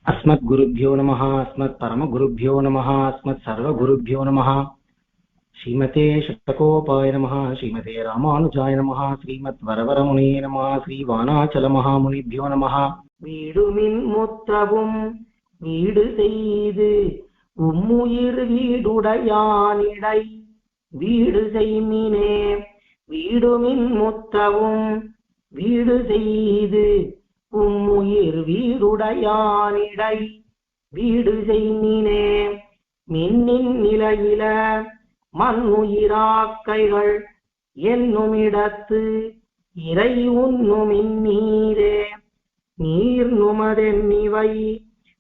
अस्मद्गुरुभ्यो नमः। अस्मत्परमगुरुभ्यो नमः। अस्मत्सर्वगुरुभ्यो नमः। श्रीमते शतकोपाय नमः। श्रीमते रामानुजाय नमः। श्रीमद्वरवरमुने नमः। श्रीवाणाचलमहामुनिभ्यो नमः. வீடுமின் முத்தவும் வீடு செய்து உம்முயிர் வீடுடையானிடை வீடு செய்மினே. வீடுமின் முத்தவும் வீடு செய்து உம்முயிர் வீடுடையானிடை வீடு செய்மினே. மின்னின் நிலையில மண்ணுயிராக்கைகள் என்னுமிடத்து இறை உண்ணுமின்னீரே. நீர் நுமதென்னிவை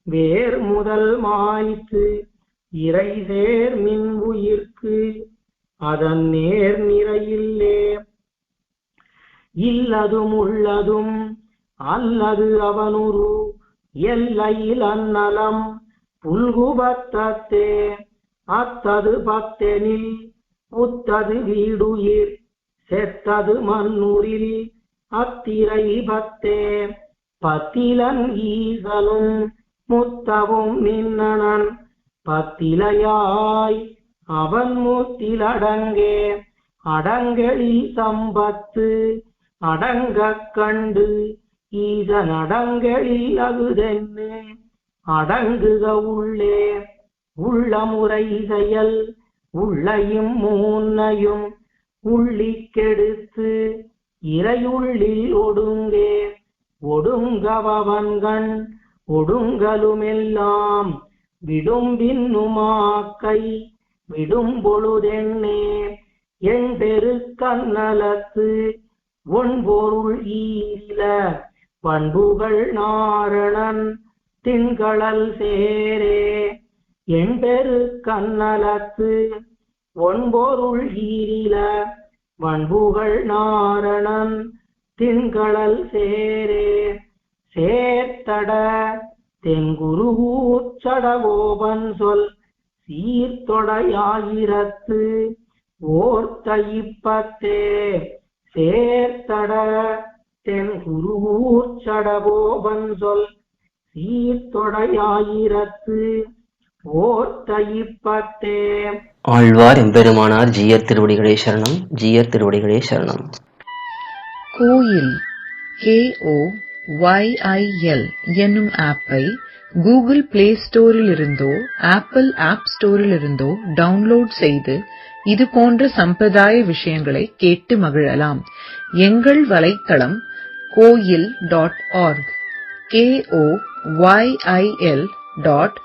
வேர் முதல் மாய்த்து இறை சேர் மின் உயிர்க்கு அதன் நேர் நிறையில்லே. இல்லதும் உள்ளதும் அல்லது அவனுரு எல்லையில் அந்நலம் புல்குபத்தத்தே. அத்தது பத்தெனில் புத்தது வீடுயிர் செத்தது மண்ணுரில் அத்திரை பத்தே. பத்திலன் ஈசனும் முத்தவும் நின்னனன் பத்திலையாய் அவன் முத்திலடங்கே. அடங்கெழில் சம்பத்து அடங்கக் கண்டு ஈசன் அடங்கெழில் அகுதென்னு அடங்குக உள்ளே. உள்ளமுறை செயல் உள்ளையும் மூன்னையும் உள்ளிக்கெடுத்து இறையுள்ளில் ஒடுங்கே. ஒடுங்கவன்கண் ஒடுங்கலுமெல்லாம் விடும் பின்னுமாக்கை விடும் பொழுதெண்ணே. என் பெரு கண்ணலத்து ஒன்பொருள் ஈரில பண்புகள் நாரணன் திங்களல் சேரே. என் பெரு கண்ணலத்து ஒன்பொருள் ஈரில பண்புகள் நாரணன் திங்களல் சேரே. சேர்த்தட தென்குருகூச்சடகோபன் சொல் சீர்த்தொடையாயிரத்து ஓர்த்த இப்பத்தே. சேர்த்தட தென்குருகூச்சடகோபன் சொல் சீர்த்தொடையாயிரத்து ஓர்த்த இப்பத்தே. ஆழ்வார் எம்பெருமானார் ஜீயர் திருவடிகளே சரணம். ஜீயர் திருவடிகளே சரணம். கோயில் KOYIL என்னும் ஆப்பை கூகுள் பிளே ஸ்டோரில் இருந்தோ ஆப்பிள் ஆப் ஸ்டோரில் இருந்தோ டவுன்லோட் செய்து இது போன்ற சம்பிரதாய விஷயங்களை கேட்டு மகிழலாம். எங்கள் வலைத்தளம் koil.org KOYIL.org